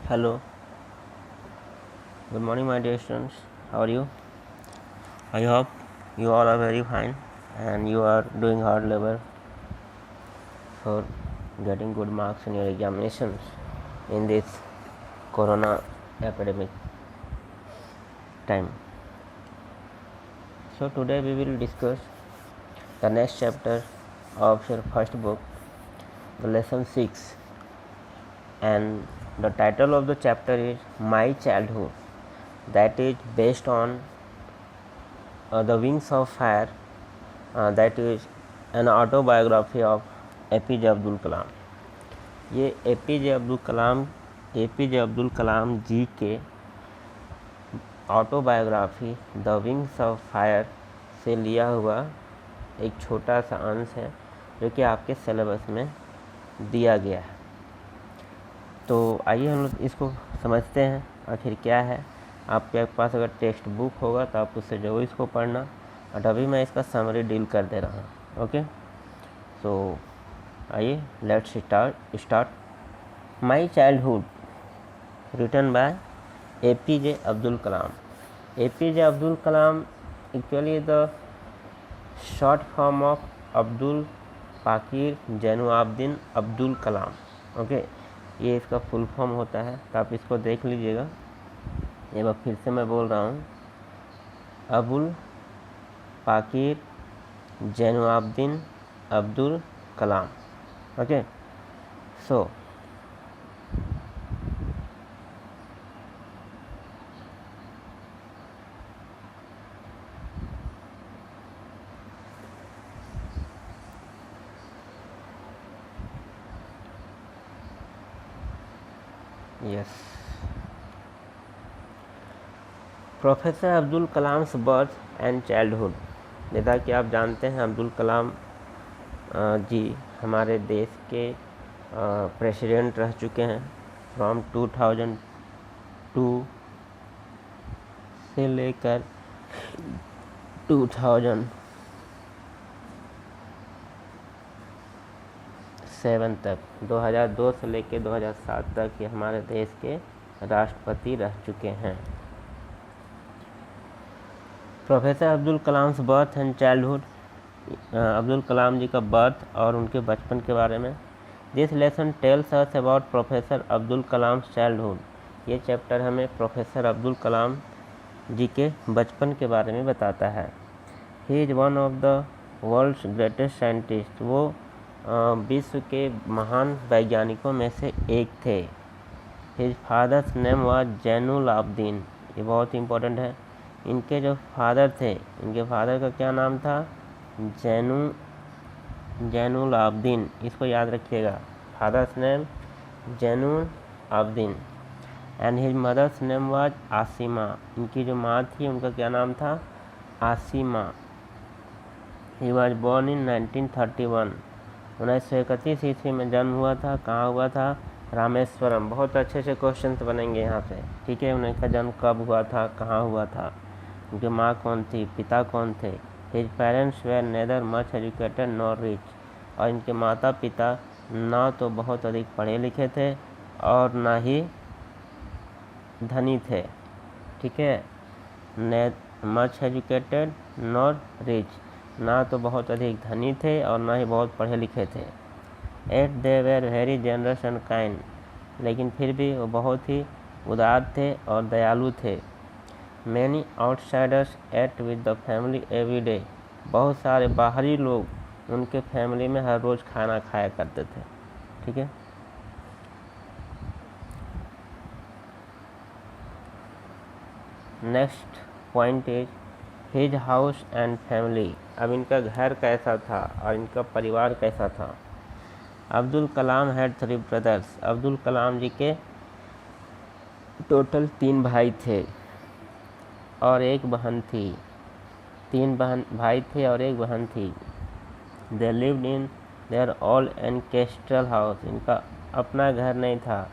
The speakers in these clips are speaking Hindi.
Hello, good morning, my dear students. How are you? I hope you all are very fine and you are doing hard labor for getting good marks in your examinations in this corona epidemic time. So, today we will discuss the next chapter of your first book, the lesson 6, and the title of the chapter is My Childhood, that is based on The Wings of Fire, that is an autobiography of APJ Abdul कलाम। ये APJ अब्दुल कलाम जी के autobiography the wings of fire से लिया हुआ एक छोटा सा अंश है जो कि आपके सिलेबस में दिया गया है। तो आइए हम लोग इसको समझते हैं आखिर क्या है। आपके पास अगर टेक्स्ट बुक होगा तो आप उससे जरूर इसको पढ़ना, और अभी मैं इसका समरी डील कर दे रहा हूँ। ओके, सो आइए let's start. My childhood written by APJ Abdul Kalam. APJ Abdul Kalam actually the short form of Abdul Pakir Jainulabdeen Abdul Kalam. Okay, ये इसका फुल फॉर्म होता है, तो आप इसको देख लीजिएगा। एक बार फिर से मैं बोल रहा हूँ, Abul Pakir Jainulabdeen Abdul Kalam. Okay, so yes, professor Abdul Kalam's birth and childhood. जैसा कि आप जानते हैं, अब्दुल कलाम जी हमारे देश के प्रेसिडेंट रह चुके हैं फ्रॉम 2002 से लेकर 2007 तक, 2002 से लेकर 2007 तक ये हमारे देश के राष्ट्रपति रह चुके हैं। Professor Abdul Kalam's birth and childhood, Abdul Kalam ji का बर्थ और उनके बचपन के बारे में। This lesson tells us about professor Abdul Kalam's childhood. ये चैप्टर हमें प्रोफेसर अब्दुल कलाम जी के बचपन के बारे में बताता है। He is one of the world's greatest scientist. वो विश्व के महान वैज्ञानिकों में से एक थे। His father's name was Zainul Abdeen. ये बहुत इंपॉर्टेंट है। इनके जो फादर थे, इनके फादर का क्या नाम था? जैनुल आब्दीन। इसको याद रखिएगा, father's name Zainul Abdeen and his mother's name was Asima. इनकी जो माँ थी उनका क्या नाम था? Asima. He was born in 1931। 1931 ईस्वी में जन्म हुआ था। कहाँ हुआ था? रामेश्वरम। बहुत अच्छे से क्वेश्चंस बनेंगे यहाँ पे, ठीक है। उनका जन्म कब हुआ था, कहाँ हुआ था, उनकी माँ कौन थी, पिता कौन थे। His parents were neither much educated nor rich. और इनके माता पिता ना तो बहुत अधिक पढ़े लिखे थे और ना ही धनी थे, ठीक है। मच एजुकेटेड नॉर रिच, ना तो बहुत अधिक धनी थे और ना ही बहुत पढ़े लिखे थे। Yet they were very generous and kind. लेकिन फिर भी वो बहुत ही उदार थे और दयालु थे। Many outsiders ate with the family every day. बहुत सारे बाहरी लोग उनके फैमिली में हर रोज़ खाना खाया करते थे, ठीक है। Next point is his house and family. अब इनका घर कैसा था और इनका परिवार कैसा था। अब्दुल कलाम हैड 3 ब्रदर्स। अब्दुल कलाम जी के टोटल 3 भाई थे और एक बहन थी। 3 भाई थे और एक बहन थी। They lived in their all ancestral house. इनका अपना घर नहीं था,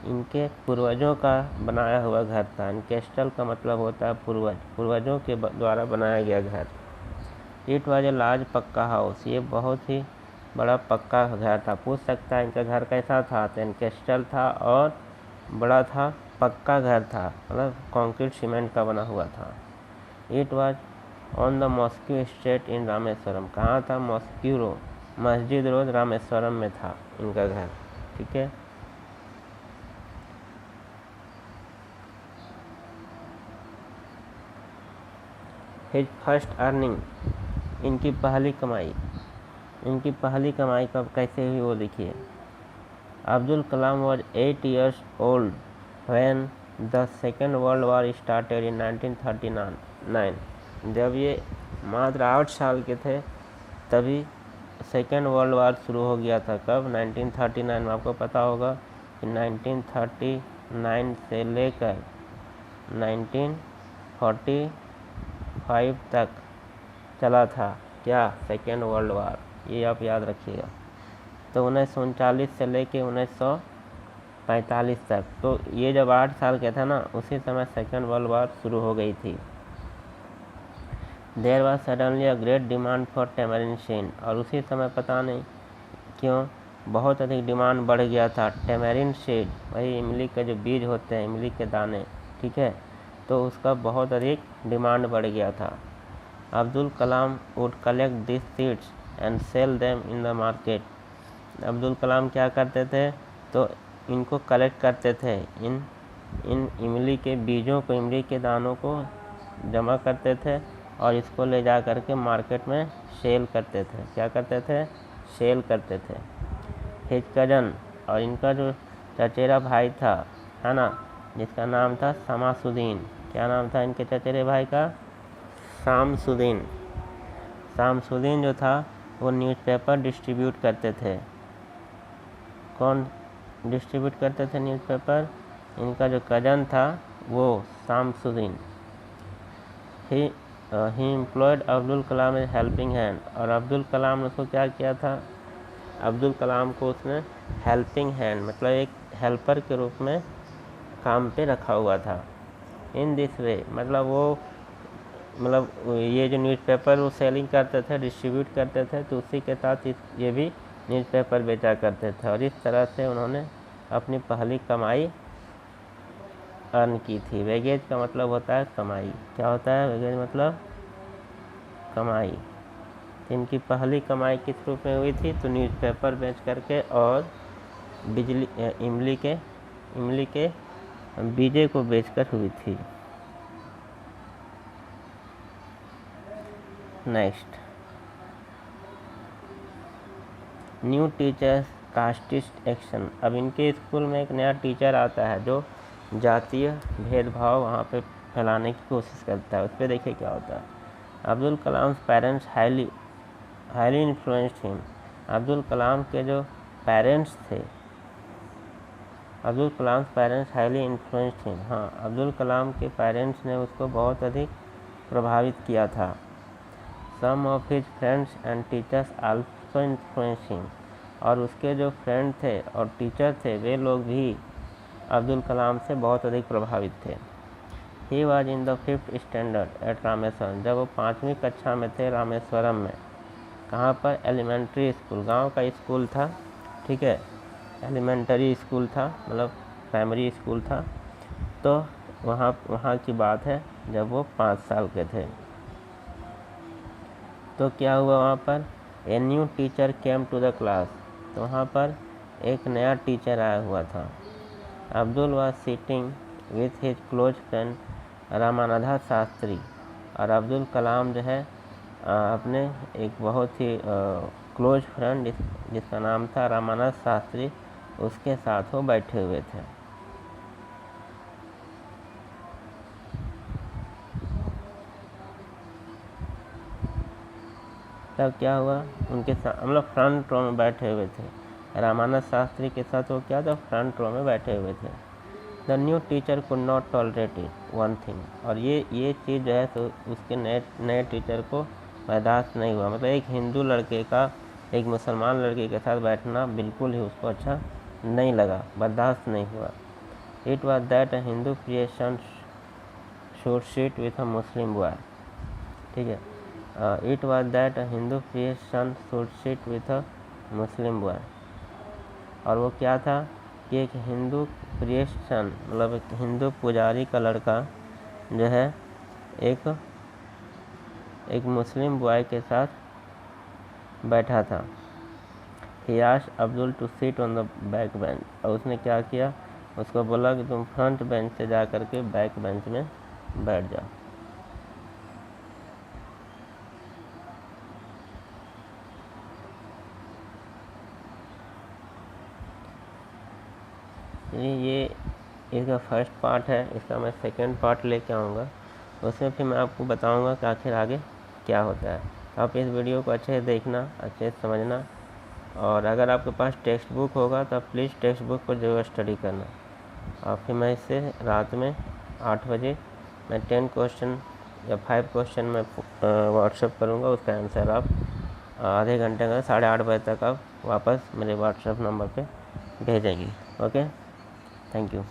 इनके पूर्वजों का बनाया हुआ घर था। एनकेस्ट्रल का मतलब होता है पूर्वज, पूर्वजों के द्वारा बनाया गया घर। इट वाज ए लार्ज पक्का हाउस। ये बहुत ही बड़ा पक्का घर था। पूछ सकता है इनका घर कैसा था, तो एनकेस्ट्रल था और बड़ा था, पक्का घर था, मतलब कंक्रीट सीमेंट का बना हुआ था। It was on the mosque street in Rameswaram. कहाँ था? मॉस्क्यू रोड, मस्जिद रोड, रामेश्वरम में था इनका घर। ठीक है। हिज फर्स्ट अर्निंग, इनकी पहली कमाई, इनकी पहली कमाई कब कैसे हुई वो देखिए। Abdul Kalam was 8 years old when the second world war started in 1939। जब ये मात्र 8 साल के थे तभी सेकेंड वर्ल्ड वॉर शुरू हो गया था। कब? 1939 में। आपको पता होगा कि 1939 से लेकर 1945 तक चला था क्या? Second world war. ये आप याद रखिएगा। तो 1939 से लेकर 1945 तक, तो ये जब 8 साल के था ना, उसी समय सेकेंड वर्ल्ड वॉर शुरू हो गई थी। There was suddenly a great demand for tamarind seed, और उसी समय पता नहीं क्यों बहुत अधिक डिमांड बढ़ गया था। टेमरिन सीड, वही इमली के जो बीज होते हैं, इमली के दाने, ठीक है, तो उसका बहुत अधिक डिमांड बढ़ गया था। Abdul Kalam would collect this seeds and sell them in the market. Abdul Kalam क्या करते थे? तो इनको कलेक्ट करते थे, इन इमली के बीजों को, इमली के दानों को जमा करते थे और इसको ले जा करके मार्केट में सेल करते थे। क्या करते थे? सेल करते थे। हिज कजन, और इनका जो चचेरा भाई था, है ना, जिसका नाम था शमासुद्दीन। क्या नाम था इनके चचेरे भाई का? शामसुद्दीन। शामसुद्दीन जो था वो न्यूज़पेपर डिस्ट्रीब्यूट करते थे। कौन डिस्ट्रीब्यूट करते थे न्यूज़पेपर? इनका जो कजन था वो शामसुद्दीन। ही employed Abdul Kalam as helping hand, और अब्दुल कलाम ने उसको क्या किया था? अब्दुल कलाम को उसने हेल्पिंग हैंड, मतलब एक हेल्पर के रूप में काम पे रखा हुआ था। इन दिस वे, मतलब ये जो न्यूज़पेपर वो सेलिंग करते थे, डिस्ट्रीब्यूट करते थे, तो उसी के साथ ये भी न्यूज़पेपर बेचा करते थे, और इस तरह से उन्होंने अपनी पहली कमाई अर्न की थी। वेगेज का मतलब होता है कमाई। क्या होता है वेगेज? मतलब कमाई। तो इनकी पहली कमाई किस रूप में हुई थी? तो न्यूज़पेपर बेच करके और इमली के बीजे को बेचकर हुई थी। Next, new teachers casteist action. अब इनके स्कूल में एक नया टीचर आता है जो जातीय भेदभाव वहाँ पे फैलाने की कोशिश करता है। उस पर देखिए क्या होता है। Abdul Kalam parents highly influenced him. Abdul Kalam के जो पेरेंट्स थे, Abdul Kalam parents highly influenced him. हाँ, अब्दुल कलाम के पेरेंट्स ने उसको बहुत अधिक प्रभावित किया था। Some of his friends and teachers also influenced him, और उसके जो फ्रेंड थे और टीचर थे वे लोग भी अब्दुल कलाम से बहुत अधिक प्रभावित थे। He was in the 5th standard at Rameswaram. जब वो 5वीं कक्षा में थे रामेश्वरम में। कहाँ पर? एलिमेंट्री स्कूल, गांव का स्कूल था, ठीक है, एलिमेंट्री स्कूल था, मतलब प्राइमरी स्कूल था। तो वहाँ की बात है जब वो 5 साल के थे। तो क्या हुआ वहाँ पर? A new teacher came to the class. तो वहाँ पर एक नया टीचर आया हुआ था। Abdul was sitting with his close friend Ramanand Shastri, और अब्दुल कलाम जो है अपने एक बहुत ही क्लोज फ्रेंड जिसका नाम था रामानंद शास्त्री, उसके साथ वो बैठे हुए थे। तब क्या हुआ? उनके साथ मतलब फ्रंट रो में बैठे हुए थे। रामानंद शास्त्री के साथ वो क्या था? फ्रंट रो में बैठे हुए थे। The new teacher could not tolerate it one thing, और ये चीज़ जो है तो उसके नए टीचर को बर्दाश्त नहीं हुआ। मतलब एक हिंदू लड़के का एक मुसलमान लड़के के साथ बैठना बिल्कुल ही उसको अच्छा नहीं लगा, बर्दाश्त नहीं हुआ। It was that a Hindu creation should sit with a Muslim boy, ठीक है। It was that a Hindu creation should sit with a Muslim boy, और वो क्या था कि एक हिंदू क्रिश्चियन मतलब एक हिंदू पुजारी का लड़का जो है एक मुस्लिम बॉय के साथ बैठा था। He asked Abdul to sit on the back bench, और उसने क्या किया, उसको बोला कि तुम फ्रंट बेंच से जा करके बैक बेंच में बैठ जाओ। ये इसका फर्स्ट पार्ट है, इसका मैं सेकंड पार्ट लेके आऊँगा, उसमें फिर मैं आपको बताऊँगा कि आखिर आगे क्या होता है। आप इस वीडियो को अच्छे से देखना, अच्छे से समझना, और अगर आपके पास टेक्स्ट बुक होगा तो प्लीज़ टेक्स्ट बुक पर जरूर स्टडी करना। और फिर मैं इससे रात में 8 बजे मैं 10 क्वेश्चन या 5 क्वेश्चन मैं व्हाट्सएप करूँगा, उसका आंसर आप आधे घंटे का 8:30 बजे तक आप वापस मेरे व्हाट्सएप नंबर पे भेजेंगे। Okay, thank you.